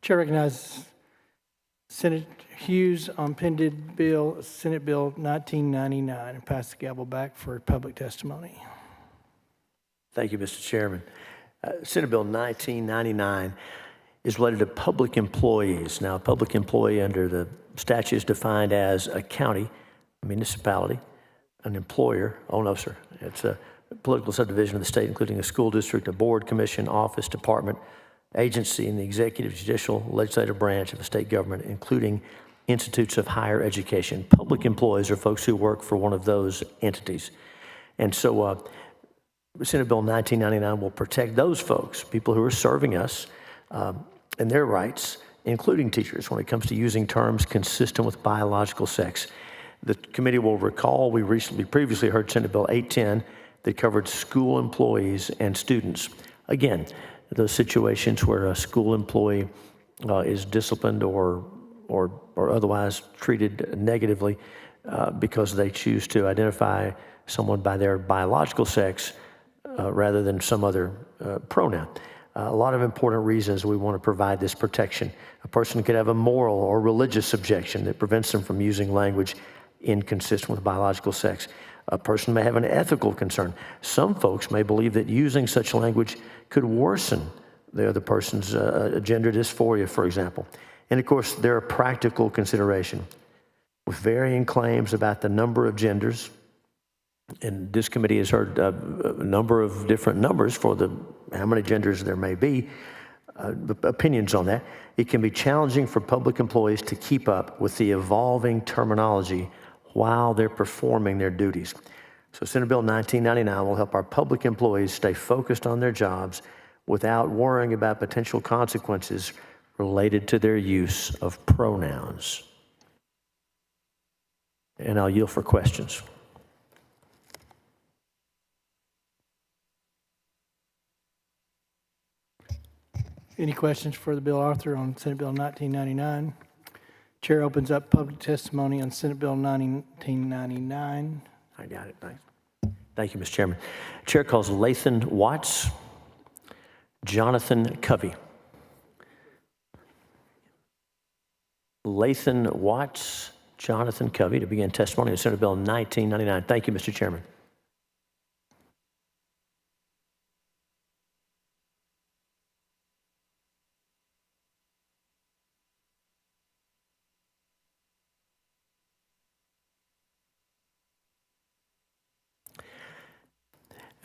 Chair recognizes Senator Hughes on pending bill, Senate Bill 1999, and pass the gavel back for public testimony. Thank you, Mr. Chairman. Senate Bill 1999 is related to public employees. Now, a public employee under the statute is defined as a county, a municipality, an employer. Oh, no, sir. It's a political subdivision of the state, including a school district, a board, commission, office, department, agency, and the executive, judicial, legislative branch of the state government, including institutes of higher education. Public employees are folks who work for one of those entities. And so Senate Bill 1999 will protect those folks, people who are serving us, and their rights, including teachers, when it comes to using terms consistent with biological sex. The committee will recall we previously heard Senate Bill 810 that covered school employees and students. Again, those situations where a school employee is disciplined or otherwise treated negatively because they choose to identify someone by their biological sex rather than some other pronoun. A lot of important reasons we want to provide this protection. A person could have a moral or religious objection that prevents them from using language inconsistent with biological sex. A person may have an ethical concern. Some folks may believe that using such language could worsen the other person's gender dysphoria, for example. And of course, there are practical considerations. With varying claims about the number of genders, and this committee has heard a number of different numbers for how many genders there may be, opinions on that. It can be challenging for public employees to keep up with the evolving terminology while they're performing their duties. So Senate Bill 1999 will help our public employees stay focused on their jobs without worrying about potential consequences related to their use of pronouns. And I'll yield for questions. Any questions for the bill author on Senate Bill 1999? Chair opens up public testimony on Senate Bill 1999. I got it. Thanks. Thank you, Mr. Chairman. Chair calls Lathan Watts, Jonathan Covey. Lathan Watts, Jonathan Covey to begin testimony on Senate Bill 1999. Thank you, Mr. Chairman.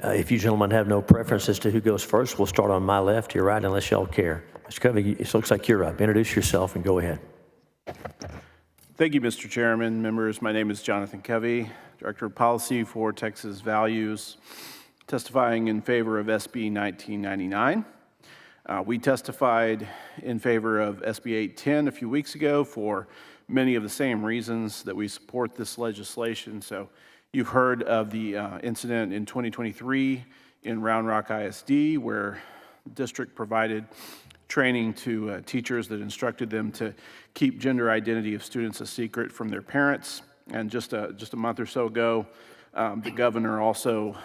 If you gentlemen have no preference as to who goes first, we'll start on my left, your right, unless y'all care. Mr. Covey, it looks like you're up. Introduce yourself and go ahead. Thank you, Mr. Chairman. Members, my name is Jonathan Covey, Director of Policy for Texas Values, testifying in favor of SB 1999. We testified in favor of SB 810 a few weeks ago for many of the same reasons that we support this legislation. So you've heard of the incident in 2023 in Round Rock ISD where the district provided training to teachers that instructed them to keep gender identity of students a secret from their parents. And just a month or so ago, the governor also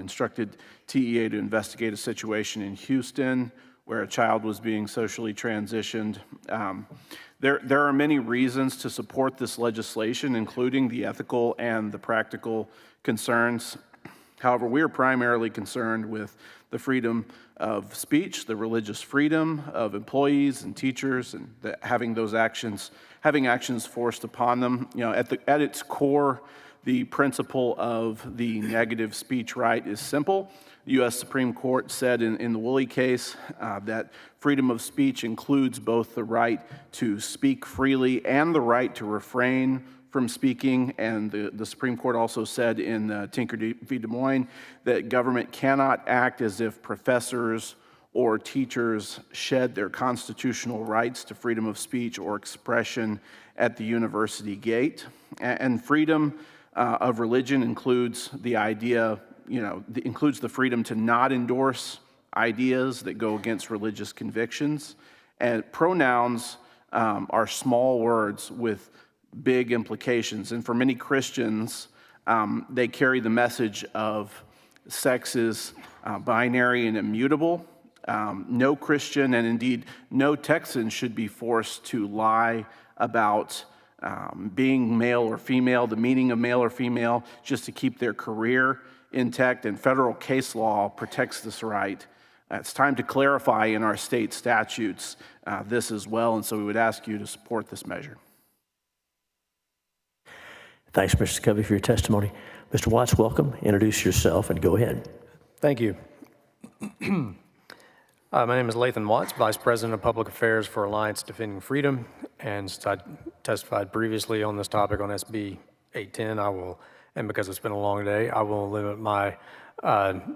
instructed TEA to investigate a situation in Houston where a child was being socially transitioned. There are many reasons to support this legislation, including the ethical and the practical concerns. However, we are primarily concerned with the freedom of speech, the religious freedom of employees and teachers, and having actions forced upon them. You know, at its core, the principle of the negative speech right is simple. The U.S. Supreme Court said in the Woolley case that freedom of speech includes both the right to speak freely and the right to refrain from speaking. And the Supreme Court also said in Tinker v. Des Moines that government cannot act as if professors or teachers shed their constitutional rights to freedom of speech or expression at the university gate. And freedom of religion includes the idea, includes the freedom to not endorse ideas that go against religious convictions. And pronouns are small words with big implications. And for many Christians, they carry the message of sex is binary and immutable. No Christian and indeed no Texan should be forced to lie about being male or female, the meaning of male or female, just to keep their career intact, and federal case law protects this right. It's time to clarify in our state statutes this as well, and so we would ask you to support this measure. Thanks, Mr. Covey, for your testimony. Mr. Watts, welcome. Introduce yourself and go ahead. Thank you. My name is Lathan Watts, Vice President of Public Affairs for Alliance Defending Freedom, and since I testified previously on this topic on SB 810, and because it's been a long day, I will limit my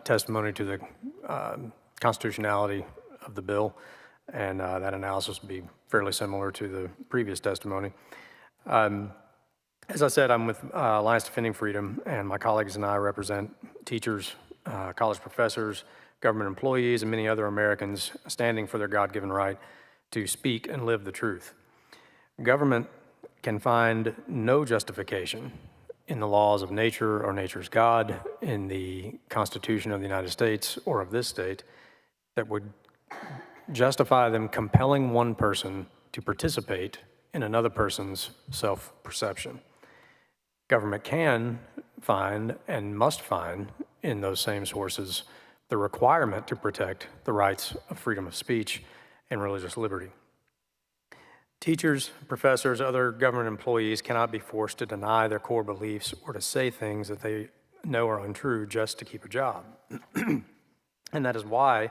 testimony to the constitutionality of the bill, and that analysis will be fairly similar to the previous testimony. As I said, I'm with Alliance Defending Freedom, and my colleagues and I represent teachers, college professors, government employees, and many other Americans standing for their God-given right to speak and live the truth. Government can find no justification in the laws of nature or nature's God, in the Constitution of the United States or of this state, that would justify them compelling one person to participate in another person's self-perception. Government can find and must find in those same sources the requirement to protect the rights of freedom of speech and religious liberty. Teachers, professors, other government employees cannot be forced to deny their core beliefs or to say things that they know are untrue just to keep a job. And that is why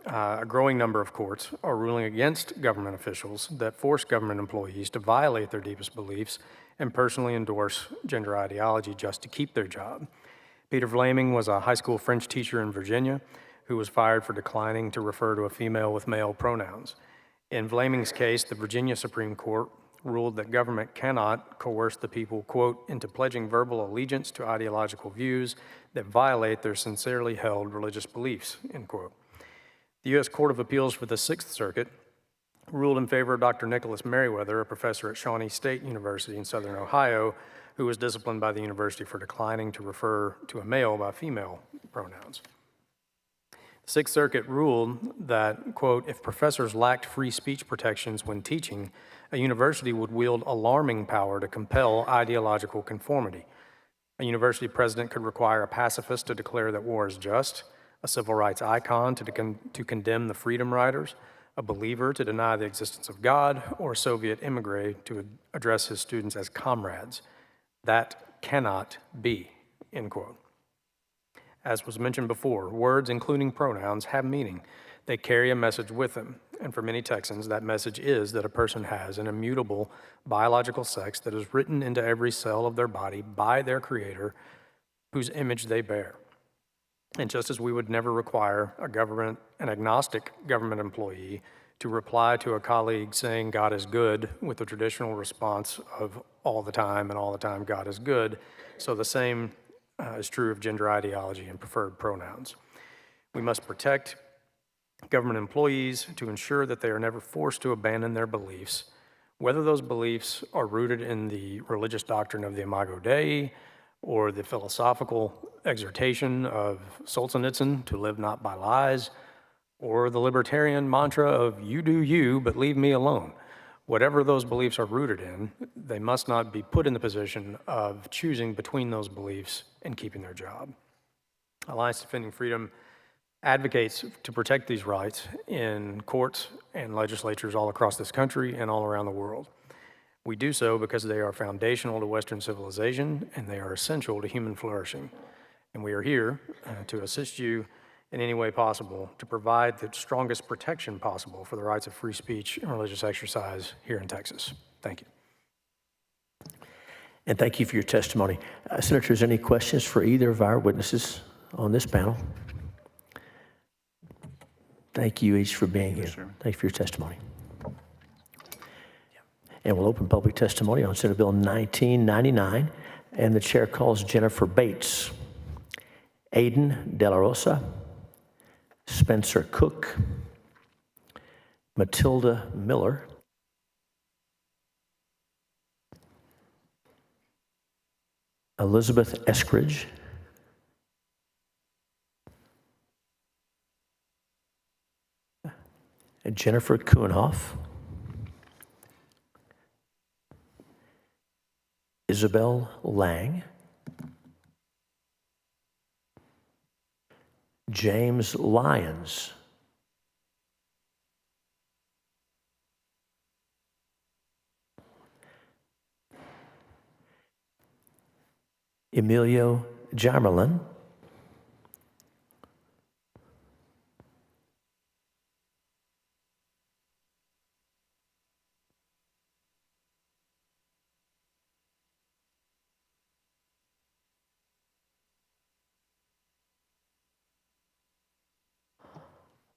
a growing number of courts are ruling against government officials that force government employees to violate their deepest beliefs and personally endorse gender ideology just to keep their job. Peter Vlaming was a high school French teacher in Virginia who was fired for declining to refer to a female with male pronouns. In Vlaming's case, the Virginia Supreme Court ruled that government cannot coerce the people, quote, into pledging verbal allegiance to ideological views that violate their sincerely held religious beliefs, end quote. The U.S. Court of Appeals for the Sixth Circuit ruled in favor of Dr. Nicholas Merriweather, a professor at Shawnee State University in Southern Ohio, who was disciplined by the university for declining to refer to a male by female pronouns. The Sixth Circuit ruled that, quote, if professors lacked free speech protections when teaching, a university would wield alarming power to compel ideological conformity. A university president could require a pacifist to declare that war is just, a civil rights icon to condemn the freedom riders, a believer to deny the existence of God, or a Soviet emigre to address his students as comrades. That cannot be, end quote. As was mentioned before, words, including pronouns, have meaning. They carry a message with them. And for many Texans, that message is that a person has an immutable biological sex that is written into every cell of their body by their Creator, whose image they bear. And just as we would never require an agnostic government employee to reply to a colleague saying God is good with the traditional response of all the time and all the time God is good, so the same is true of gender ideology and preferred pronouns. We must protect government employees to ensure that they are never forced to abandon their beliefs, whether those beliefs are rooted in the religious doctrine of the Imago Dei or the philosophical exhortation of Solzhenitsyn to live not by lies, or the libertarian mantra of you do you, but leave me alone. Whatever those beliefs are rooted in, they must not be put in the position of choosing between those beliefs and keeping their job. Alliance Defending Freedom advocates to protect these rights in courts and legislatures all across this country and all around the world. We do so because they are foundational to Western civilization and they are essential to human flourishing. And we are here to assist you in any way possible to provide the strongest protection possible for the rights of free speech and religious exercise here in Texas. Thank you. And thank you for your testimony. Senators, any questions for either of our witnesses on this panel? Thank you each for being here. Sure. Thank you for your testimony. And we'll open public testimony on Senate Bill 1999, and the chair calls Jennifer Bates, Aiden De La Rosa, Spencer Cook, Matilda Miller, Elizabeth Eskridge, Jennifer Kuhnhoff, Isabel Lang, James Lyons, Emilio Jamerlin,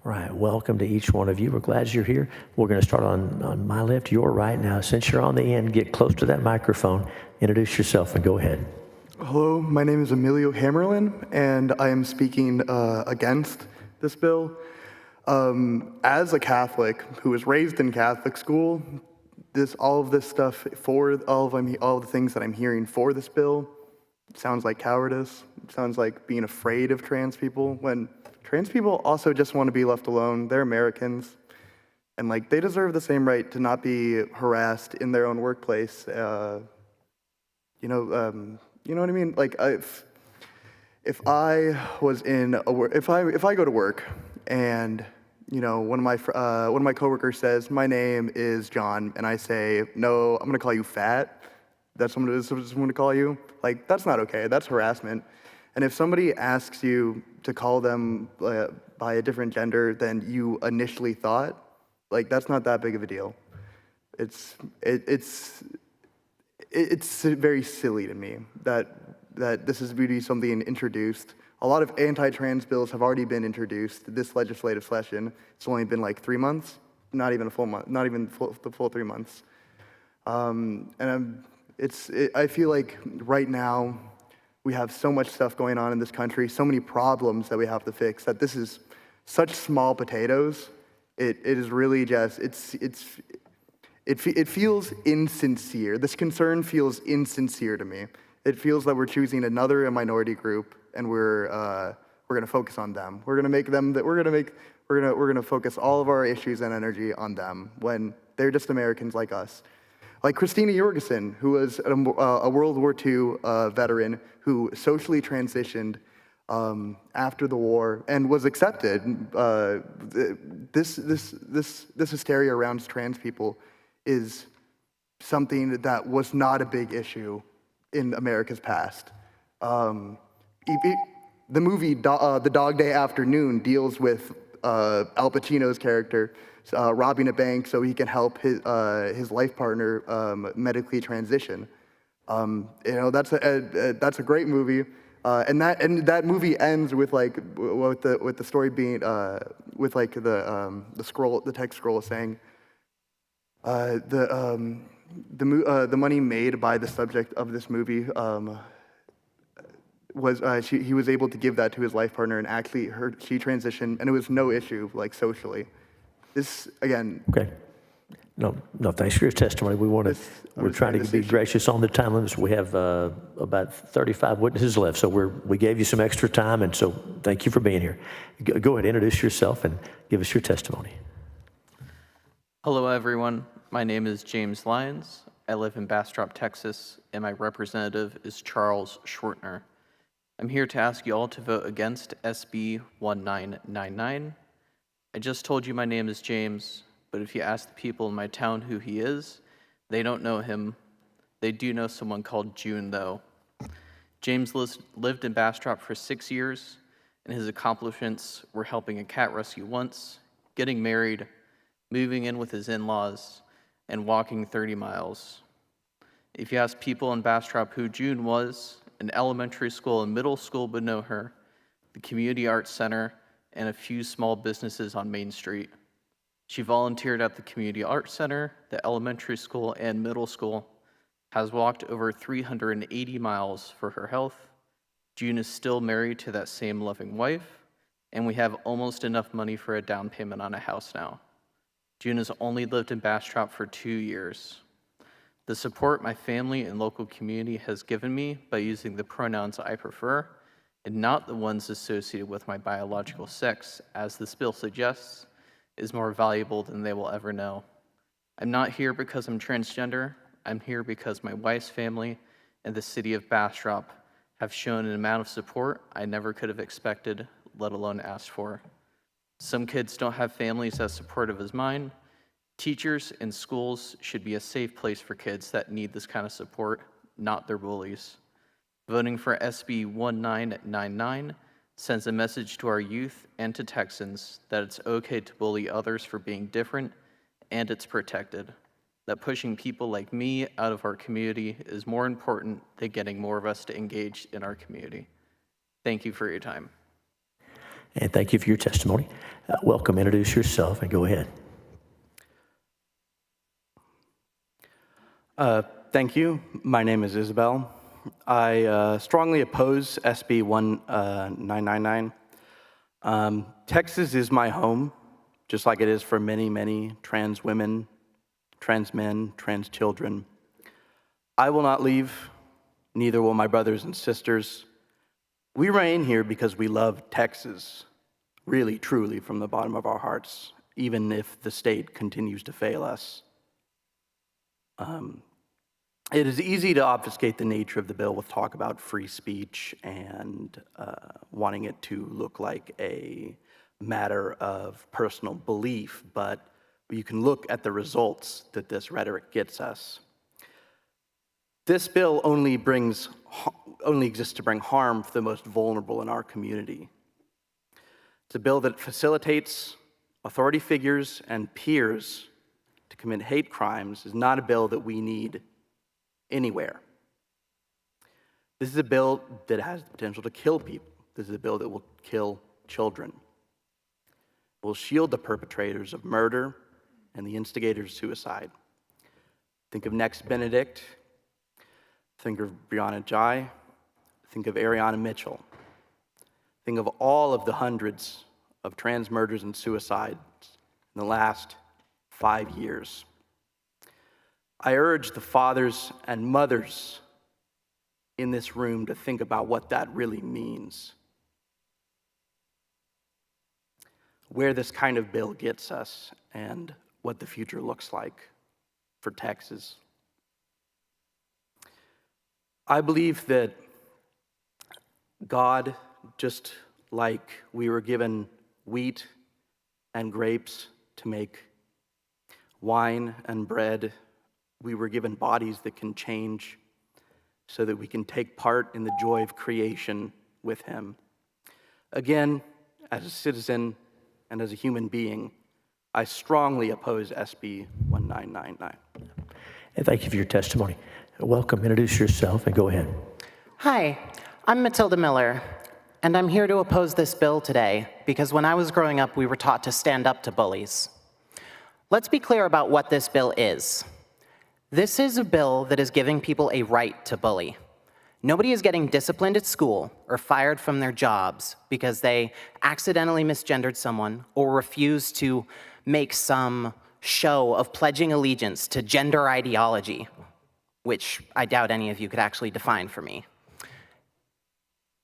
Right, welcome to each one of you. We're glad you're here. We're going to start on my left, your right. Now, since you're on the end, get close to that microphone, introduce yourself, and go ahead. Hello, my name is Emilio Hammerlin, and I am speaking against this bill. As a Catholic who was raised in Catholic school, all of this stuff for all of the things that I'm hearing for this bill sounds like cowardice. It sounds like being afraid of trans people, when trans people also just want to be left alone. They're Americans, and like they deserve the same right to not be harassed in their own workplace. You know what I mean? Like if I was in a if I go to work and one of my coworkers says my name is John, and I say no, I'm gonna call you fat. That's what I'm gonna call you. Like that's not okay. That's harassment. And if somebody asks you to call them by a different gender than you initially thought, like that's not that big of a deal. It's very silly to me that this is really something introduced. A lot of anti-trans bills have already been introduced this legislative session. It's only been like 3 months, not even a full month, not even the full 3 months. I feel like right now we have so much stuff going on in this country, so many problems that we have to fix, that this is such small potatoes. It is really just it feels insincere. This concern feels insincere to me. It feels that we're choosing another minority group, and we're going to focus on them. We're going to make them that we're going to focus all of our issues and energy on them when they're just Americans like us. Like Christina Jorgensen, who was a World War II veteran who socially transitioned after the war and was accepted. This hysteria around trans people is something that was not a big issue in America's past. The movie The Dog Day Afternoon deals with Al Pacino's character robbing a bank so he can help his life partner medically transition. That's a great movie, and that movie ends with with the story being with like the text scroll saying the money made by the subject of this movie was he was able to give that to his life partner, and actually she transitioned, and it was no issue like socially. This again. Okay. No, thanks for your testimony. We're trying to be gracious on the time limits. We have about 35 witnesses left, so we gave you some extra time, and so thank you for being here. Go ahead, introduce yourself and give us your testimony. Hello, everyone. My name is James Lyons. I live in Bastrop, Texas, and my representative is Charles Schwertner. I'm here to ask you all to vote against SB1999. I just told you my name is James, but if you ask the people in my town who he is, they don't know him. They do know someone called June, though. James lived in Bastrop for 6 years, and his accomplishments were helping a cat rescue once, getting married, moving in with his in-laws, and walking 30 miles. If you ask people in Bastrop who June was, an elementary school and middle school would know her, the Community Arts Center, and a few small businesses on Main Street. She volunteered at the Community Arts Center, the elementary school, and middle school, has walked over 380 miles for her health. June is still married to that same loving wife, and we have almost enough money for a down payment on a house now. June has only lived in Bastrop for 2 years. The support my family and local community has given me by using the pronouns I prefer, and not the ones associated with my biological sex, as this bill suggests, is more valuable than they will ever know. I'm not here because I'm transgender. I'm here because my wife's family and the city of Bastrop have shown an amount of support I never could have expected, let alone asked for. Some kids don't have families as supportive as mine. Teachers and schools should be a safe place for kids that need this kind of support, not their bullies. Voting for SB1999 sends a message to our youth and to Texans that it's okay to bully others for being different, and it's protected. That pushing people like me out of our community is more important than getting more of us to engage in our community. Thank you for your time. And thank you for your testimony. Welcome, introduce yourself, and go ahead. Thank you. My name is Isabel. I strongly oppose SB 1999. Texas is my home, just like it is for many, many trans women, trans men, trans children. I will not leave, neither will my brothers and sisters. We remain here because we love Texas, really, truly, from the bottom of our hearts, even if the state continues to fail us. It is easy to obfuscate the nature of the bill with talk about free speech and wanting it to look like a matter of personal belief, but you can look at the results that this rhetoric gets us. This bill only exists to bring harm for the most vulnerable in our community. It's a bill that facilitates authority figures and peers to commit hate crimes. Is not a bill that we need anywhere. This is a bill that has the potential to kill people. This is a bill that will kill children. It will shield the perpetrators of murder and the instigators of suicide. Think of Next Benedict. Think of Brianna Jai. Think of Ariana Mitchell. Think of all of the hundreds of trans murders and suicides in the last 5 years. I urge the fathers and mothers in this room to think about what that really means. Where this kind of bill gets us and what the future looks like for Texas. I believe that God, just like we were given wheat and grapes to make wine and bread, we were given bodies that can change so that we can take part in the joy of creation with Him. Again, as a citizen and as a human being, I strongly oppose SB 1999. And thank you for your testimony. Welcome, introduce yourself, and go ahead. Hi, I'm Matilda Miller, and I'm here to oppose this bill today because when I was growing up, we were taught to stand up to bullies. Let's be clear about what this bill is. This is a bill that is giving people a right to bully. Nobody is getting disciplined at school or fired from their jobs because they accidentally misgendered someone or refused to make some show of pledging allegiance to gender ideology, which I doubt any of you could actually define for me.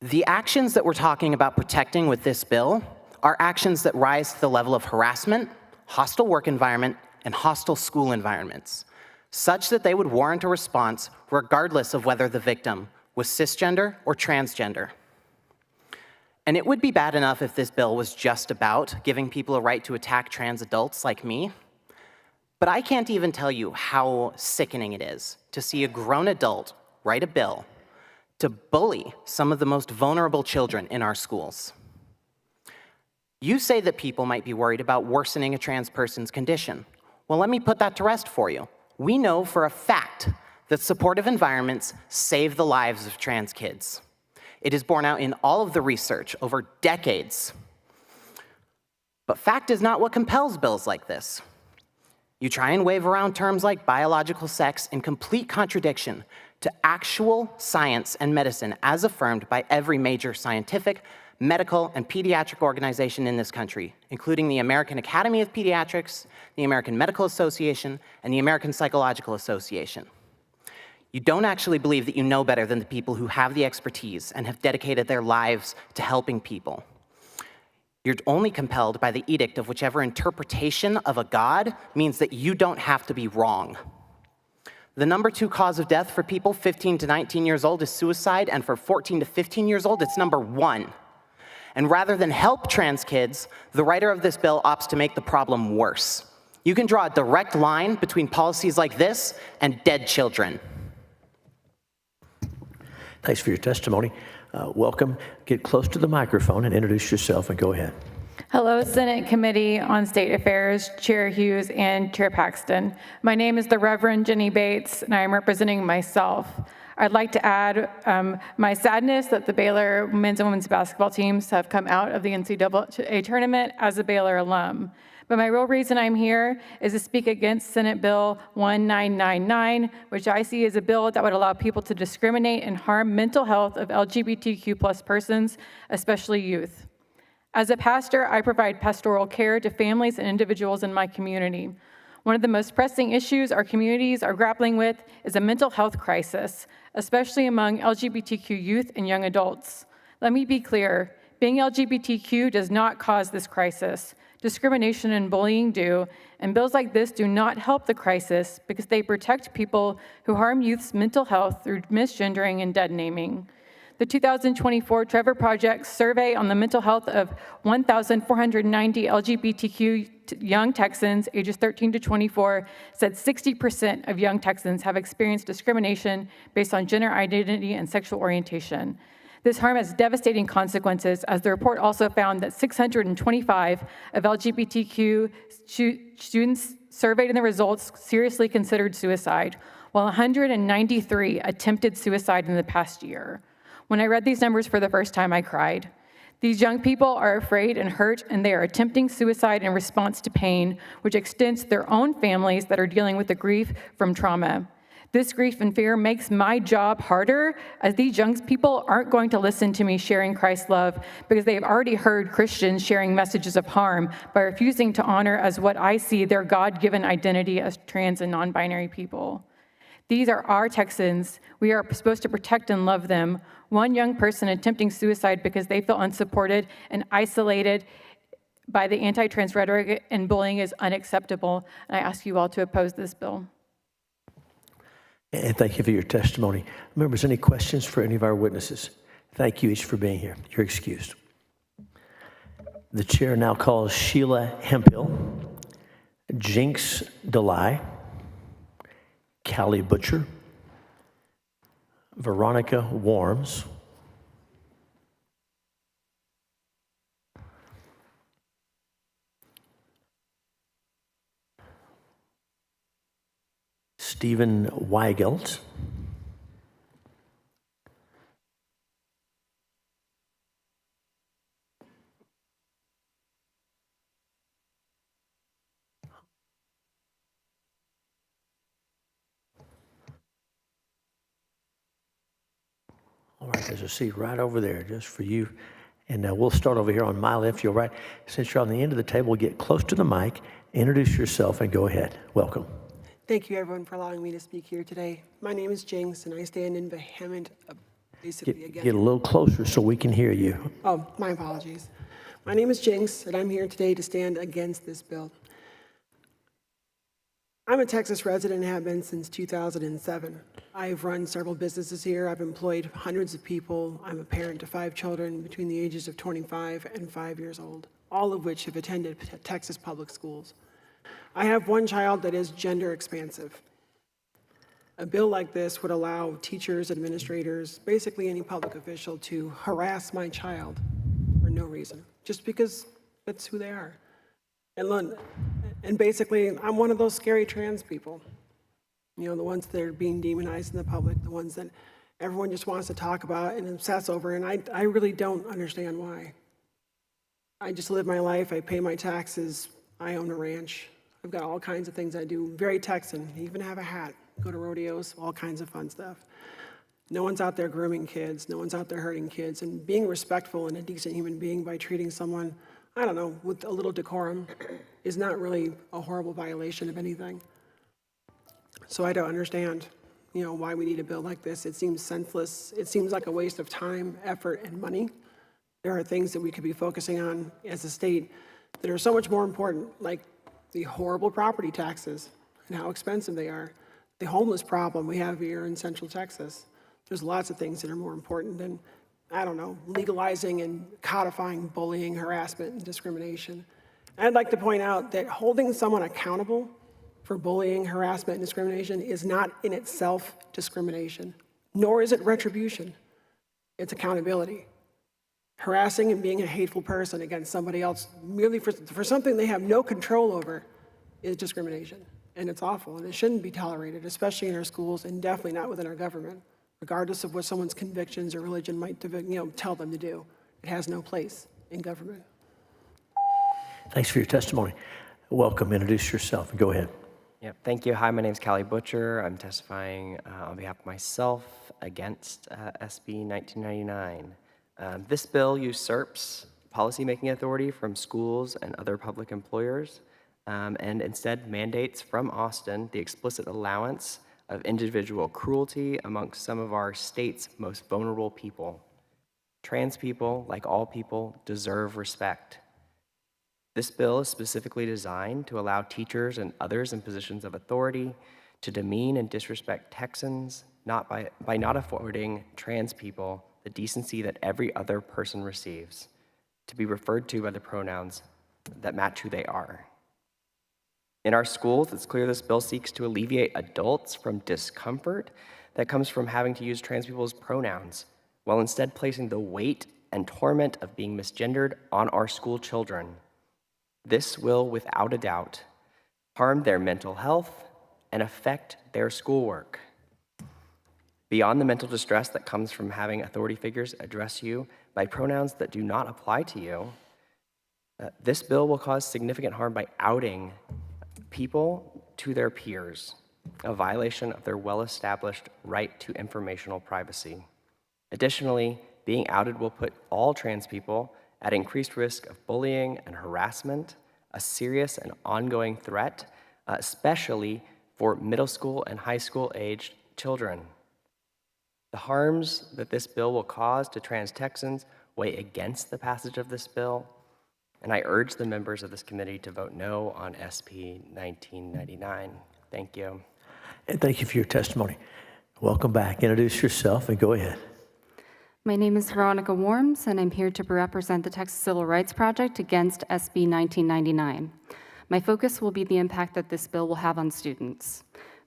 The actions that we're talking about protecting with this bill are actions that rise to the level of harassment, hostile work environment, and hostile school environments, such that they would warrant a response regardless of whether the victim was cisgender or transgender. And it would be bad enough if this bill was just about giving people a right to attack trans adults like me, but I can't even tell you how sickening it is to see a grown adult write a bill to bully some of the most vulnerable children in our schools. You say that people might be worried about worsening a trans person's condition. Well, let me put that to rest for you. We know for a fact that supportive environments save the lives of trans kids. It is borne out in all of the research over decades. But fact is not what compels bills like this. You try and wave around terms like biological sex in complete contradiction to actual science and medicine as affirmed by every major scientific, medical, and pediatric organization in this country, including the American Academy of Pediatrics, the American Medical Association, and the American Psychological Association. You don't actually believe that you know better than the people who have the expertise and have dedicated their lives to helping people. You're only compelled by the edict of whichever interpretation of a God means that you don't have to be wrong. The number 2 cause of death for people 15 to 19 years old is suicide, and for 14 to 15 years old, it's number 1. And rather than help trans kids, the writer of this bill opts to make the problem worse. You can draw a direct line between policies like this and dead children. Thanks for your testimony. Welcome. Get close to the microphone and introduce yourself and go ahead. Hello, Senate Committee on State Affairs, Chair Hughes and Chair Paxton. My name is the Reverend Jenny Bates, and I am representing myself. I'd like to add my sadness that the Baylor men's and women's basketball teams have come out of the NCAA tournament as a Baylor alum. But my real reason I'm here is to speak against Senate Bill 1999, which I see as a bill that would allow people to discriminate and harm mental health of LGBTQ+ persons, especially youth. As a pastor, I provide pastoral care to families and individuals in my community. One of the most pressing issues our communities are grappling with is a mental health crisis, especially among LGBTQ youth and young adults. Let me be clear, being LGBTQ does not cause this crisis. Discrimination and bullying do, and bills like this do not help the crisis because they protect people who harm youth's mental health through misgendering and dead naming. The 2024 Trevor Project survey on the mental health of 1,490 LGBTQ young Texans ages 13 to 24 said 60% of young Texans have experienced discrimination based on gender identity and sexual orientation. This harm has devastating consequences, as the report also found that 625 of LGBTQ students surveyed in the results seriously considered suicide, while 193 attempted suicide in the past year. When I read these numbers for the first time, I cried. These young people are afraid and hurt, and they are attempting suicide in response to pain, which extends to their own families that are dealing with the grief from trauma. This grief and fear makes my job harder, as these young people aren't going to listen to me sharing Christ's love because they have already heard Christians sharing messages of harm by refusing to honor as what I see their God-given identity as trans and non-binary people. These are our Texans. We are supposed to protect and love them. One young person attempting suicide because they feel unsupported and isolated by the anti-trans rhetoric and bullying is unacceptable. And I ask you all to oppose this bill. And thank you for your testimony. Members, any questions for any of our witnesses? Thank you each for being here. You're excused. The chair now calls Sheila Hemphill, Jinx Delay, Callie Butcher, Veronica Warms, Stephen Weigelt, all right, there's a seat right over there just for you. And we'll start over here on my left, your right. Since you're on the end of the table, get close to the mic, introduce yourself, and go ahead. Welcome. Thank you, everyone, for allowing me to speak here today. My name is Jinx, and I stand in vehement, basically against. Get a little closer so we can hear you. Oh, my apologies. My name is Jinx, and I'm here today to stand against this bill. I'm a Texas resident and have been since 2007. I've run several businesses here. I've employed hundreds of people. I'm a parent to 5 children between the ages of 25 and 5 years old, all of which have attended Texas public schools. I have one child that is gender expansive. A bill like this would allow teachers, administrators, basically any public official to harass my child for no reason, just because that's who they are. And basically, I'm one of those scary trans people. You know, the ones that are being demonized in the public, the ones that everyone just wants to talk about and obsess over, and I really don't understand why. I just live my life, I pay my taxes, I own a ranch. I've got all kinds of things I do, very Texan, even have a hat, go to rodeos, all kinds of fun stuff. No one's out there grooming kids, no one's out there hurting kids, and being respectful and a decent human being by treating someone, I don't know, with a little decorum is not really a horrible violation of anything. So I don't understand, you know, why we need a bill like this. It seems senseless. It seems like a waste of time, effort, and money. There are things that we could be focusing on as a state that are so much more important, like the horrible property taxes and how expensive they are, the homeless problem we have here in Central Texas. There's lots of things that are more important than, I don't know, legalizing and codifying bullying, harassment, and discrimination. I'd like to point out that holding someone accountable for bullying, harassment, and discrimination is not in itself discrimination, nor is it retribution. It's accountability. Harassing and being a hateful person against somebody else merely for something they have no control over is discrimination. And it's awful, and it shouldn't be tolerated, especially in our schools and definitely not within our government, regardless of what someone's convictions or religion might tell them to do. It has no place in government. Thanks for your testimony. Welcome. Introduce yourself and go ahead. Yep, thank you. Hi, my name is Callie Butcher. I'm testifying on behalf of myself against SB 1999. This bill usurps policymaking authority from schools and other public employers and instead mandates from Austin the explicit allowance of individual cruelty amongst some of our state's most vulnerable people. Trans people, like all people, deserve respect. This bill is specifically designed to allow teachers and others in positions of authority to demean and disrespect Texans by not affording trans people the decency that every other person receives, to be referred to by the pronouns that match who they are. In our schools, it's clear this bill seeks to alleviate adults from discomfort that comes from having to use trans people's pronouns, while instead placing the weight and torment of being misgendered on our school children. This will, without a doubt, harm their mental health and affect their schoolwork. Beyond the mental distress that comes from having authority figures address you by pronouns that do not apply to you, this bill will cause significant harm by outing people to their peers, a violation of their well-established right to informational privacy. Additionally, being outed will put all trans people at increased risk of bullying and harassment, a serious and ongoing threat, especially for middle school and high school aged children. The harms that this bill will cause to trans Texans weigh against the passage of this bill, and I urge the members of this committee to vote no on SB 1999. Thank you. And thank you for your testimony. Welcome back. Introduce yourself and go ahead. My name is Veronica Worms, and I'm here to represent the Texas Civil Rights Project against SB 1999. My focus will be the impact that this bill will have on students.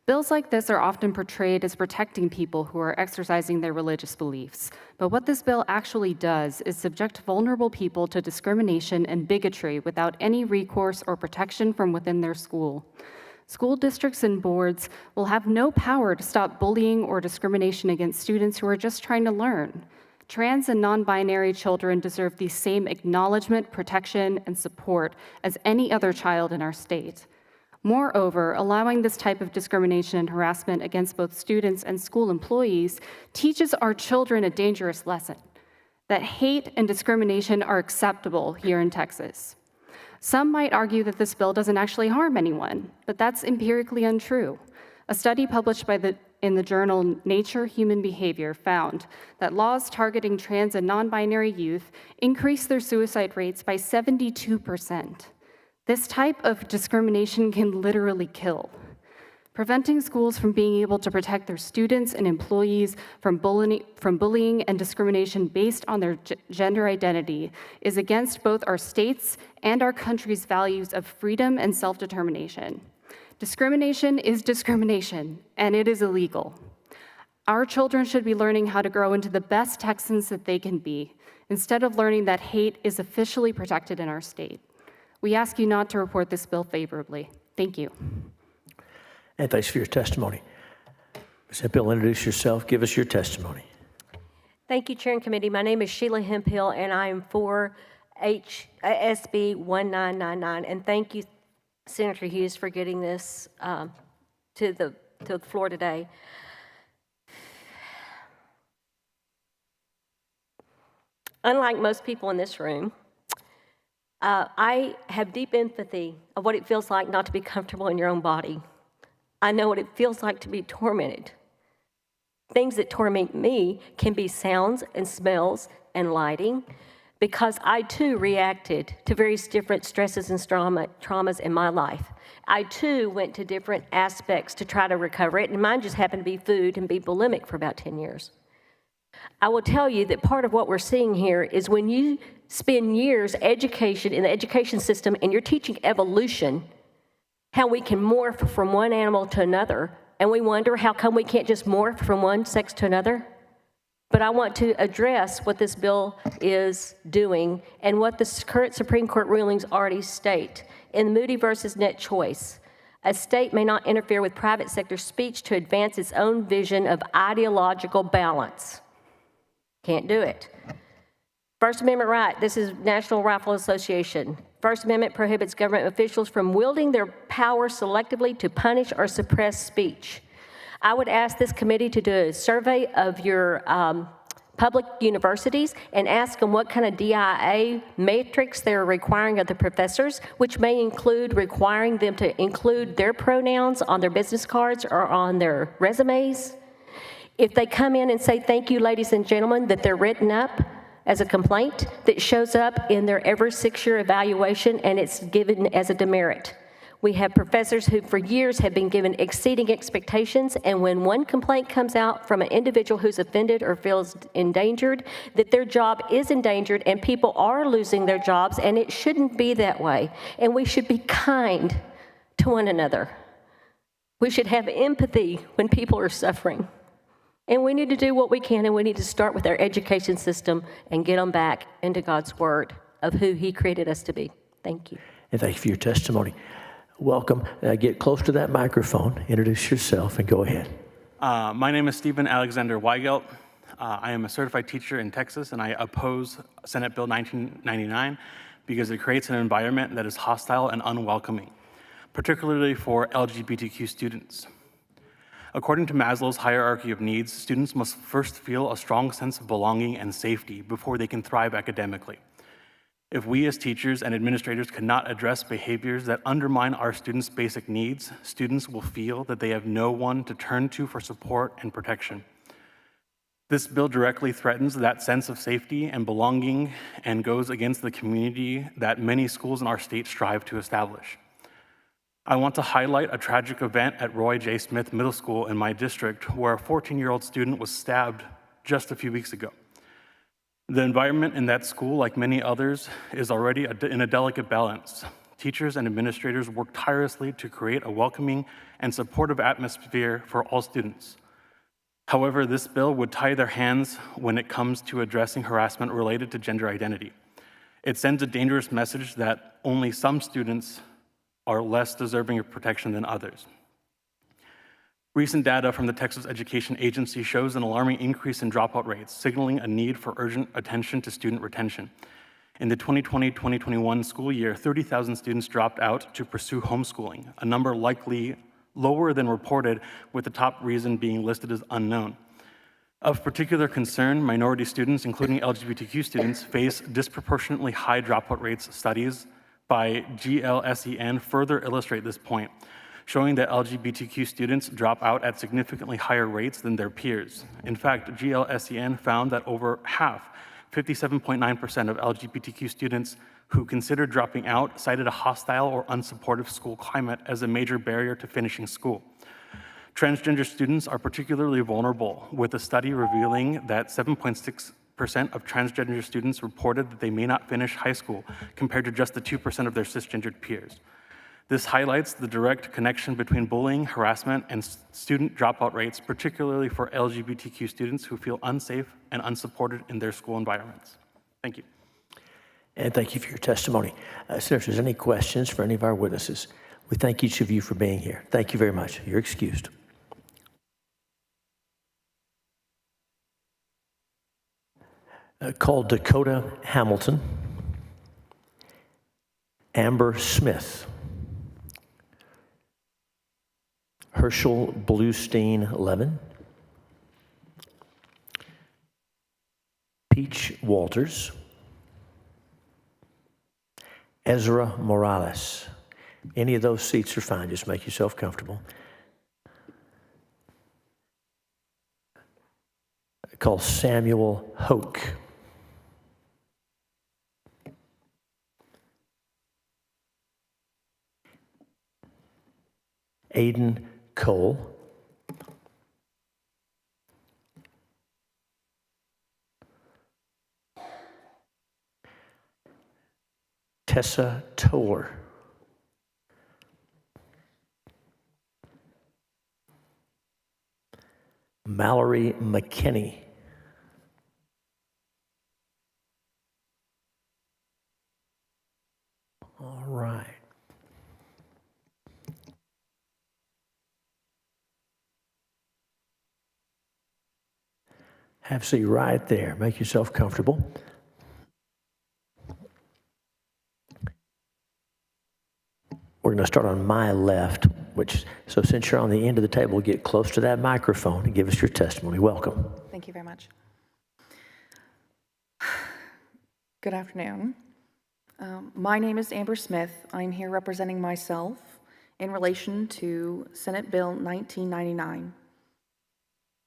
Bills like this are often portrayed as protecting people who are exercising their religious beliefs. But what this bill actually does is subject vulnerable people to discrimination and bigotry without any recourse or protection from within their school. School districts and boards will have no power to stop bullying or discrimination against students who are just trying to learn. Trans and non-binary children deserve the same acknowledgement, protection, and support as any other child in our state. Moreover, allowing this type of discrimination and harassment against both students and school employees teaches our children a dangerous lesson, that hate and discrimination are acceptable here in Texas. Some might argue that this bill doesn't actually harm anyone, but that's empirically untrue. A study published in the journal Nature Human Behavior found that laws targeting trans and non-binary youth increase their suicide rates by 72%. This type of discrimination can literally kill. Preventing schools from being able to protect their students and employees from bullying and discrimination based on their gender identity is against both our state's and our country's values of freedom and self-determination. Discrimination is discrimination, and it is illegal. Our children should be learning how to grow into the best Texans that they can be, instead of learning that hate is officially protected in our state. We ask you not to report this bill favorably. Thank you. And thanks for your testimony. Ms. Hemphill, introduce yourself. Give us your testimony. Thank you, Chair and Committee. My name is Sheila Hemphill, and I am for SB 1999. And thank you, Senator Hughes, for getting this to the floor today. Unlike most people in this room, I have deep empathy of what it feels like not to be comfortable in your own body. I know what it feels like to be tormented. Things that torment me can be sounds and smells and lighting. because I too reacted to various different stresses and traumas in my life. I too went to different aspects to try to recover it, and mine just happened to be food and be bulimic for about 10 years. I will tell you that part of what we're seeing here is when you spend years education in the education system and you're teaching evolution, how we can morph from one animal to another, and we wonder how come we can't just morph from one sex to another. But I want to address what this bill is doing and what the current Supreme Court rulings already state. In Moody versus Net Choice, a state may not interfere with private sector speech to advance its own vision of ideological balance. Can't do it. First Amendment right, this is National Rifle Association. First Amendment prohibits government officials from wielding their power selectively to punish or suppress speech. I would ask this committee to do a survey of your public universities and ask them what kind of DIA matrix they're requiring of the professors, which may include requiring them to include their pronouns on their business cards or on their resumes. If they come in and say, thank you, ladies and gentlemen, that they're written up as a complaint that shows up in their every 6-year evaluation and it's given as a demerit. We have professors who for years have been given exceeding expectations, and when one complaint comes out from an individual who's offended or feels endangered, that their job is endangered and people are losing their jobs, and it shouldn't be that way. And we should be kind to one another. We should have empathy when people are suffering. And we need to do what we can, and we need to start with our education system and get them back into God's Word of who He created us to be. Thank you. And thank you for your testimony. Welcome. Get close to that microphone. Introduce yourself and go ahead. My name is Stephen Alexander Weigelt. I am a certified teacher in Texas, and I oppose Senate Bill 1999 because it creates an environment that is hostile and unwelcoming, particularly for LGBTQ students. According to Maslow's hierarchy of needs, students must first feel a strong sense of belonging and safety before they can thrive academically. If we as teachers and administrators cannot address behaviors that undermine our students' basic needs, students will feel that they have no one to turn to for support and protection. This bill directly threatens that sense of safety and belonging and goes against the community that many schools in our state strive to establish. I want to highlight a tragic event at Roy J. Smith Middle School in my district where a 14-year-old student was stabbed just a few weeks ago. The environment in that school, like many others, is already in a delicate balance. Teachers and administrators work tirelessly to create a welcoming and supportive atmosphere for all students. However, this bill would tie their hands when it comes to addressing harassment related to gender identity. It sends a dangerous message that only some students are less deserving of protection than others. Recent data from the Texas Education Agency shows an alarming increase in dropout rates, signaling a need for urgent attention to student retention. In the 2020-2021 school year, 30,000 students dropped out to pursue homeschooling, a number likely lower than reported, with the top reason being listed as unknown. Of particular concern, minority students, including LGBTQ students, face disproportionately high dropout rates. Studies by GLSEN further illustrate this point, showing that LGBTQ students drop out at significantly higher rates than their peers. In fact, GLSEN found that over half, 57.9% of LGBTQ students who considered dropping out cited a hostile or unsupportive school climate as a major barrier to finishing school. Transgender students are particularly vulnerable, with a study revealing that 7.6% of transgender students reported that they may not finish high school, compared to just the 2% of their cisgendered peers. This highlights the direct connection between bullying, harassment, and student dropout rates, particularly for LGBTQ students who feel unsafe and unsupported in their school environments. Thank you. And thank you for your testimony. Senator, if there's any questions for any of our witnesses, we thank each of you for being here. Thank you very much. You're excused. Called Dakota Hamilton, Amber Smith, Herschel Bluestein-Levin, Peach Walters, Ezra Morales. Any of those seats are fine. Just make yourself comfortable. Call Samuel Hoke. Aiden Cole. Tessa Toller. Mallory McKinney. All right. Have a seat right there. Make yourself comfortable. We're going to start on my left, so since you're on the end of the table, get close to that microphone and give us your testimony. Welcome. Thank you very much. Good afternoon. My name is Amber Smith. I'm here representing myself in relation to Senate Bill 1999.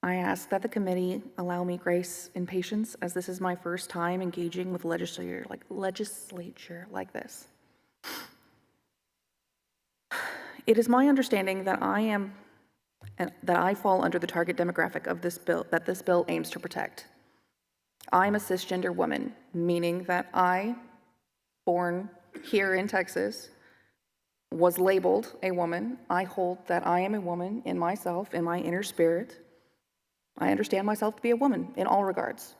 I ask that the committee allow me grace and patience, as this is my first time engaging with legislature like this. It is my understanding that I fall under the target demographic of this bill that this bill aims to protect. I'm a cisgender woman, meaning that I, born here in Texas, was labeled a woman. I hold that I am a woman in myself, in my inner spirit. I understand myself to be a woman in all regards.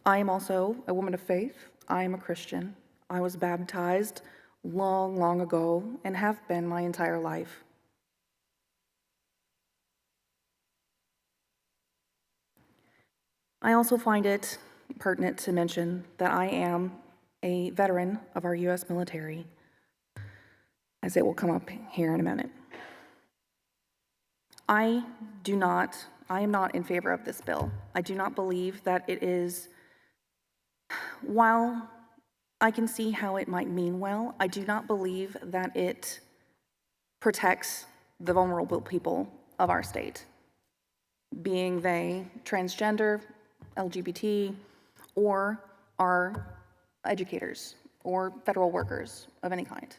I am also a woman of faith. I am a Christian. I was baptized long, long ago and have been my entire life. I also find it pertinent to mention that I am a veteran of our U.S. military, as it will come up here in a minute. I am not in favor of this bill. I do not believe that it is, while I can see how it might mean well, I do not believe that it protects the vulnerable people of our state, being they transgender, LGBT, or our educators or federal workers of any kind.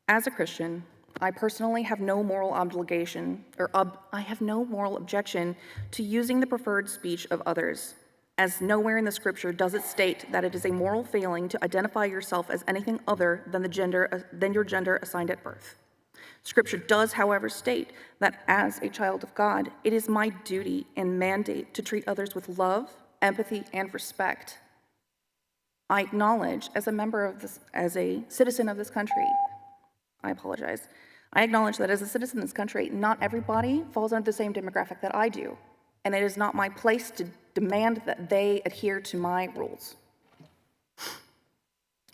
As a Christian, I personally have no moral obligation, I have no moral objection to using the preferred speech of others, as nowhere in the scripture does it state that it is a moral failing to identify yourself as anything other than your gender assigned at birth. Scripture does, however, state that as a child of God, it is my duty and mandate to treat others with love, empathy, and respect. I acknowledge, as a citizen of this country, I apologize. I acknowledge that as a citizen of this country, not everybody falls under the same demographic that I do, and it is not my place to demand that they adhere to my rules.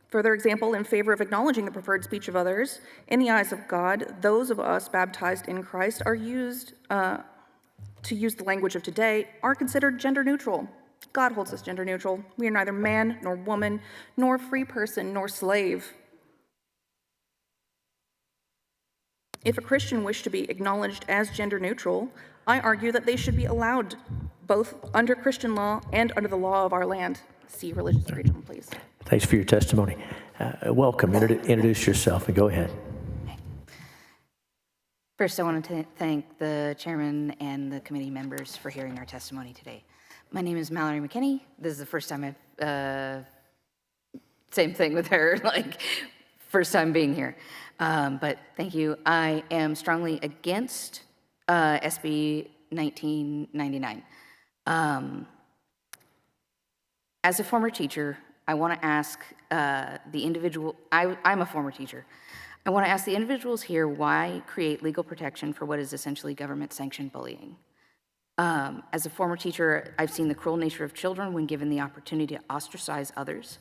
Further example, in favor of acknowledging the preferred speech of others, in the eyes of God, those of us baptized in Christ are to use the language of today, are considered gender neutral. God holds us gender neutral. We are neither man nor woman, nor free person nor slave. If a Christian wished to be acknowledged as gender neutral, I argue that they should be allowed both under Christian law and under the law of our land. See religious freedom, please. Thanks for your testimony. Welcome. Introduce yourself and go ahead. First, I want to thank the chairman and the committee members for hearing our testimony today. My name is Mallory McKinney. This is the first time same thing with her, first time being here. But thank you. I am strongly against SB 1999. As a former teacher, I want to ask I'm a former teacher. I want to ask the individuals here why create legal protection for what is essentially government-sanctioned bullying. As a former teacher, I've seen the cruel nature of children when given the opportunity to ostracize others.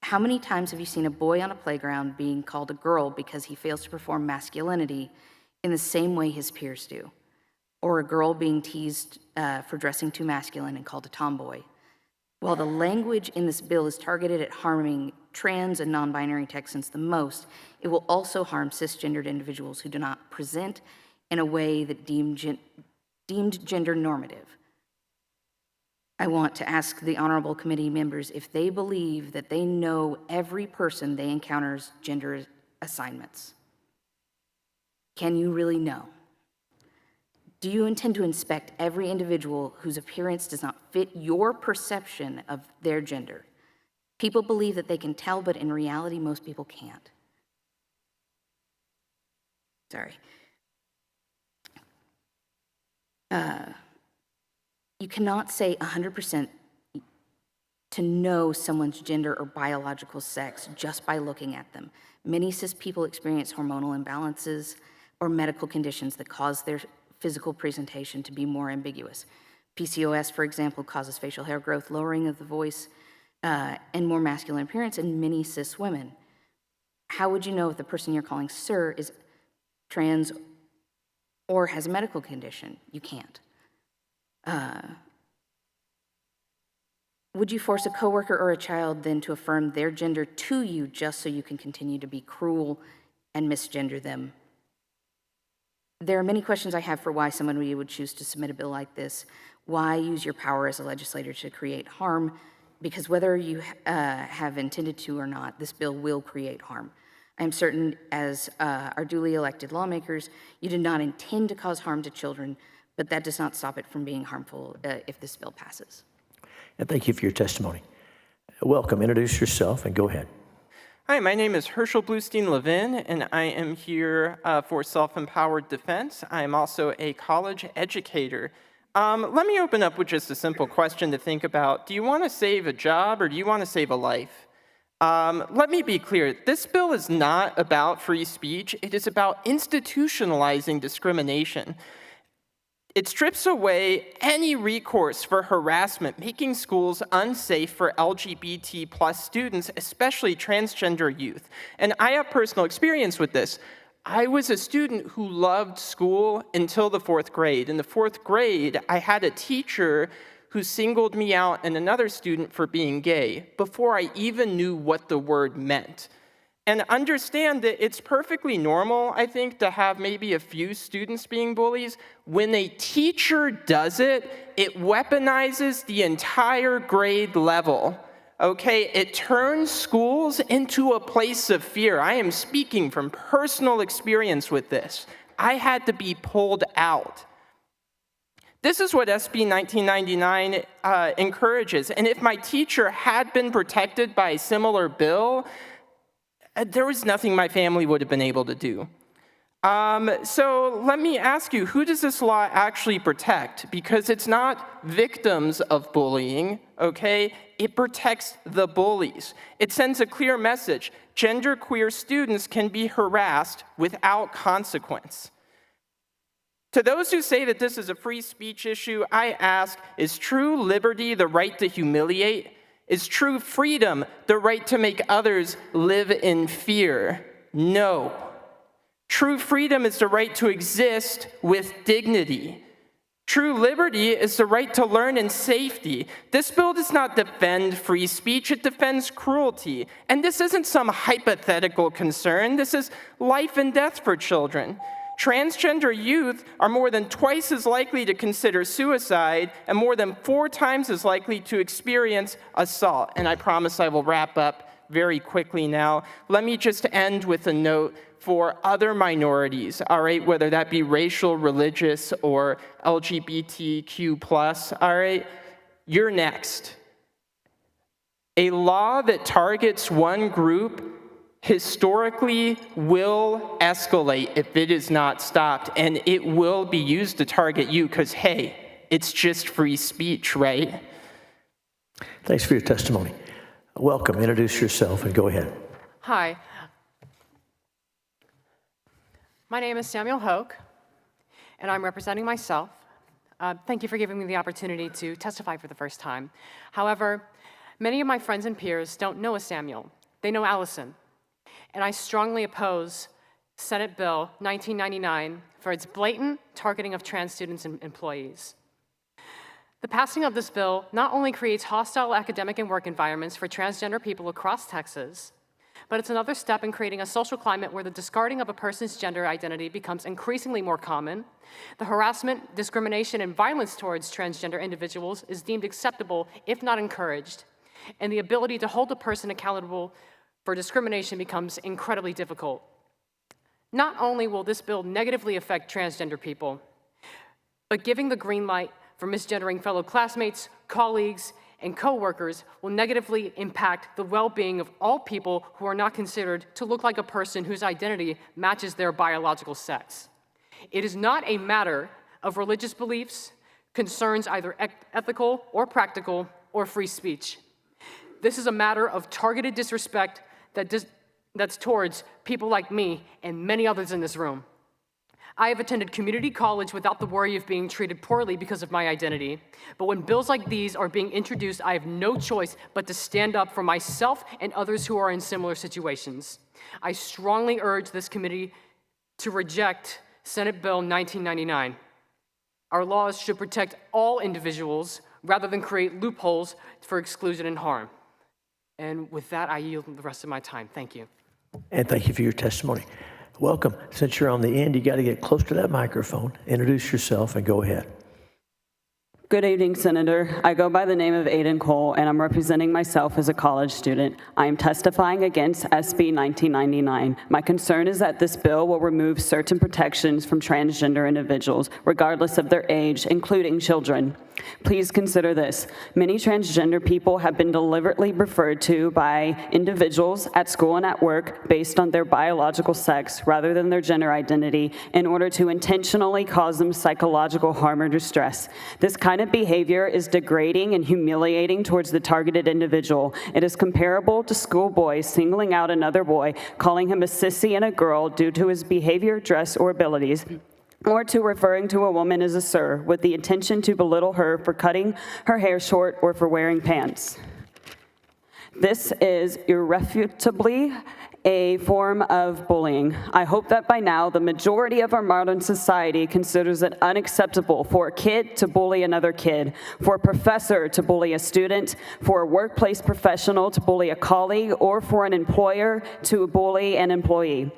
How many times have you seen a boy on a playground being called a girl because he fails to perform masculinity in the same way his peers do? Or a girl being teased for dressing too masculine and called a tomboy? While the language in this bill is targeted at harming trans and non-binary Texans the most, it will also harm cisgendered individuals who do not present in a way that deemed gender normative. I want to ask the honorable committee members if they believe that they know every person they encounter's gender assignments. Can you really know? Do you intend to inspect every individual whose appearance does not fit your perception of their gender? People believe that they can tell, but in reality, most people can't. Sorry. You cannot say 100% to know someone's gender or biological sex just by looking at them. Many cis people experience hormonal imbalances or medical conditions that cause their physical presentation to be more ambiguous. PCOS, for example, causes facial hair growth, lowering of the voice, and more masculine appearance in many cis women. How would you know if the person you're calling sir is trans or has a medical condition? You can't. Would you force a coworker or a child then to affirm their gender to you just so you can continue to be cruel and misgender them? There are many questions I have for why someone would choose to submit a bill like this. Why use your power as a legislator to create harm? Because whether you have intended to or not, this bill will create harm. I am certain, as our duly elected lawmakers, you did not intend to cause harm to children, but that does not stop it from being harmful if this bill passes. And thank you for your testimony. Welcome. Introduce yourself and go ahead. Hi, my name is Herschel Bluestein-Levin, and I am here for Self-Empowered Defense. I am also a college educator. Let me open up with just a simple question to think about. Do you want to save a job or do you want to save a life? Let me be clear. This bill is not about free speech. It is about institutionalizing discrimination. It strips away any recourse for harassment, making schools unsafe for LGBT plus students, especially transgender youth. And I have personal experience with this. I was a student who loved school until the 4th grade. In the 4th grade, I had a teacher who singled me out and another student for being gay before I even knew what the word meant. And understand that it's perfectly normal, I think, to have maybe a few students being bullies. When a teacher does it, it weaponizes the entire grade level. Okay, it turns schools into a place of fear. I am speaking from personal experience with this. I had to be pulled out. This is what SB 1999 encourages. And if my teacher had been protected by a similar bill, there was nothing my family would have been able to do. So let me ask you, who does this law actually protect? Because it's not victims of bullying, okay? It protects the bullies. It sends a clear message. Genderqueer students can be harassed without consequence. To those who say that this is a free speech issue, I ask, is true liberty the right to humiliate? Is true freedom the right to make others live in fear? No. True freedom is the right to exist with dignity. True liberty is the right to learn in safety. This bill does not defend free speech, it defends cruelty. And this isn't some hypothetical concern, this is life and death for children. Transgender youth are more than twice as likely to consider suicide and more than 4 times as likely to experience assault. And I promise I will wrap up very quickly now. Let me just end with a note for other minorities, all right, whether that be racial, religious, or LGBTQ+, all right? You're next. A law that targets one group historically will escalate if it is not stopped, and it will be used to target you because, hey, it's just free speech, right? Thanks for your testimony. Welcome. Introduce yourself and go ahead. Hi. My name is Samuel Hoke, and I'm representing myself. Thank you for giving me the opportunity to testify for the first time. However, many of my friends and peers don't know a Samuel. They know Allison. And I strongly oppose Senate Bill 1999 for its blatant targeting of trans students and employees. The passing of this bill not only creates hostile academic and work environments for transgender people across Texas, but it's another step in creating a social climate where the discarding of a person's gender identity becomes increasingly more common. The harassment, discrimination, and violence towards transgender individuals is deemed acceptable, if not encouraged, and the ability to hold a person accountable for discrimination becomes incredibly difficult. Not only will this bill negatively affect transgender people, but giving the green light for misgendering fellow classmates, colleagues, and coworkers will negatively impact the well-being of all people who are not considered to look like a person whose identity matches their biological sex. It is not a matter of religious beliefs, concerns either ethical or practical, or free speech. This is a matter of targeted disrespect that's towards people like me and many others in this room. I have attended community college without the worry of being treated poorly because of my identity. But when bills like these are being introduced, I have no choice but to stand up for myself and others who are in similar situations. I strongly urge this committee to reject Senate Bill 1999. Our laws should protect all individuals rather than create loopholes for exclusion and harm. And with that, I yield the rest of my time. Thank you. And thank you for your testimony. Welcome. Since you're on the end, you got to get close to that microphone. Introduce yourself and go ahead. Good evening, Senator. I go by the name of Aiden Cole, and I'm representing myself as a college student. I am testifying against SB 1999. My concern is that this bill will remove certain protections from transgender individuals, regardless of their age, including children. Please consider this. Many transgender people have been deliberately referred to by individuals at school and at work based on their biological sex rather than their gender identity in order to intentionally cause them psychological harm or distress. This kind of behavior is degrading and humiliating towards the targeted individual. It is comparable to schoolboys singling out another boy, calling him a sissy and a girl due to his behavior, dress, or abilities, or to referring to a woman as a sir with the intention to belittle her for cutting her hair short or for wearing pants. This is irrefutably a form of bullying. I hope that by now the majority of our modern society considers it unacceptable for a kid to bully another kid, for a professor to bully a student, for a workplace professional to bully a colleague, or for an employer to bully an employee.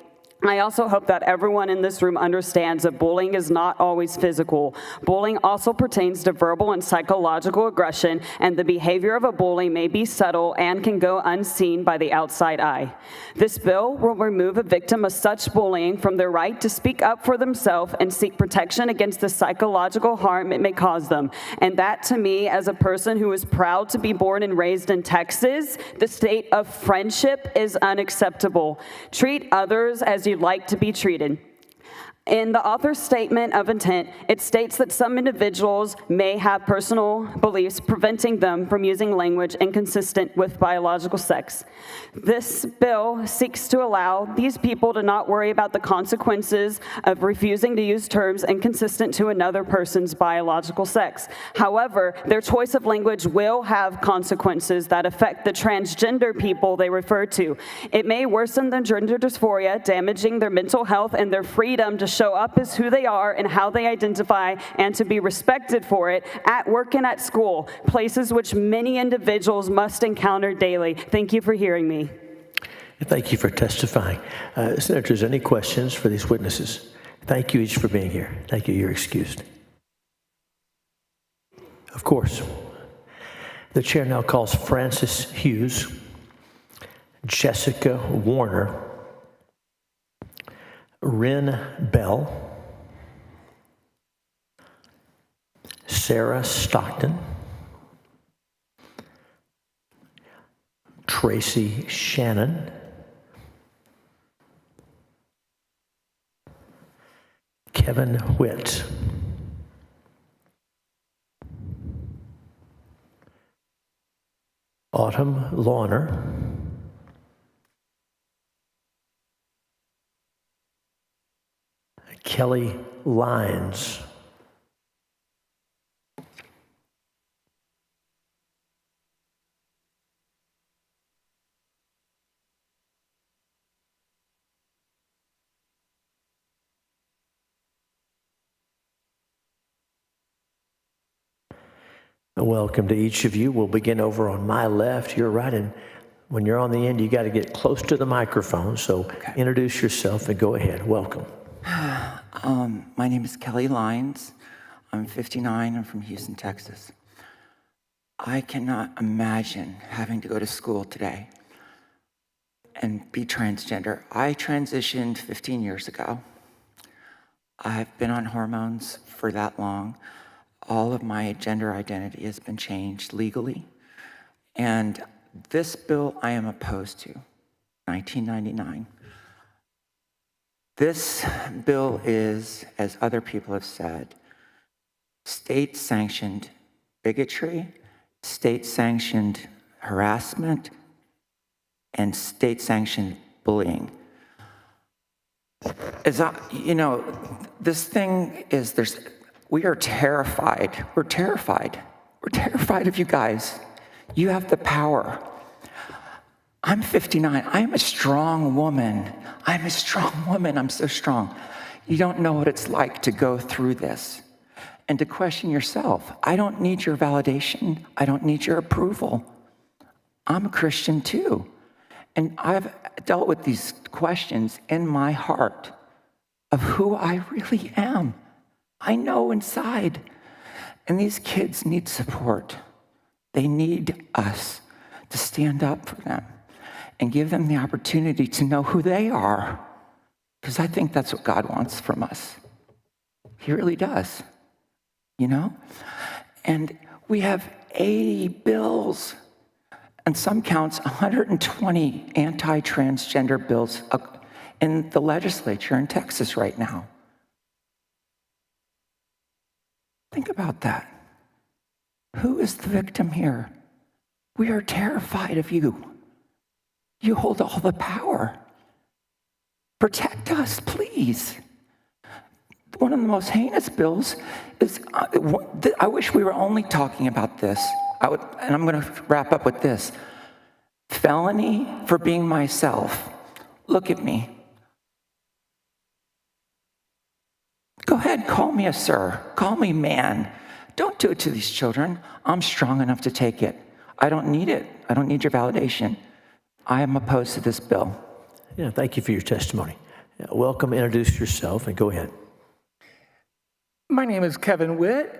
I also hope that everyone in this room understands that bullying is not always physical. Bullying also pertains to verbal and psychological aggression, and the behavior of a bully may be subtle and can go unseen by the outside eye. This bill will remove a victim of such bullying from their right to speak up for themselves and seek protection against the psychological harm it may cause them. And that, to me, as a person who is proud to be born and raised in Texas, the state of friendship is unacceptable. Treat others as you'd like to be treated. In the author's statement of intent, it states that some individuals may have personal beliefs preventing them from using language inconsistent with biological sex. This bill seeks to allow these people to not worry about the consequences of refusing to use terms inconsistent to another person's biological sex. However, their choice of language will have consequences that affect the transgender people they refer to. It may worsen their gender dysphoria, damaging their mental health and their freedom to show up as who they are and how they identify, and to be respected for it at work and at school, places which many individuals must encounter daily. Thank you for hearing me. Thank you for testifying. Senators, any questions for these witnesses? Thank you each for being here. Thank you. You're excused. Of course. The chair now calls Francis Hughes, Jessica Warner, Rin Bell, Sarah Stockton, Tracy Shannon, Kevin Witt, Autumn Lawner, Kelly Lyons, welcome to each of you. We'll begin over on my left, your right, and When you're on the end, you got to get close to the microphone. So introduce yourself and go ahead. Welcome. My name is Kelly Lyons. I'm 59. I'm from Houston, Texas. I cannot imagine having to go to school today and be transgender. I transitioned 15 years ago. I've been on hormones for that long. All of my gender identity has been changed legally. And this bill I am opposed to, 1999. This bill is, as other people have said, state-sanctioned bigotry, state-sanctioned harassment, and state-sanctioned bullying. This thing is, we are terrified. We're terrified. We're terrified of you guys. You have the power. I'm 59. I'm a strong woman. I'm a strong woman. I'm so strong. You don't know what it's like to go through this and to question yourself. I don't need your validation. I don't need your approval. I'm a Christian too. And I've dealt with these questions in my heart of who I really am. I know inside. And these kids need support. They need us to stand up for them and give them the opportunity to know who they are. Because I think that's what God wants from us. He really does, And we have 80 bills, and some counts 120 anti-transgender bills in the legislature in Texas right now. Think about that. Who is the victim here? We are terrified of you. You hold all the power. Protect us, please. One of the most heinous bills is, I wish we were only talking about this. And I'm going to wrap up with this. Felony for being myself. Look at me. Go ahead, call me a sir. Call me man. Don't do it to these children. I'm strong enough to take it. I don't need it. I don't need your validation. I am opposed to this bill. Yeah, thank you for your testimony. Welcome, introduce yourself, and go ahead. My name is Kevin Witt,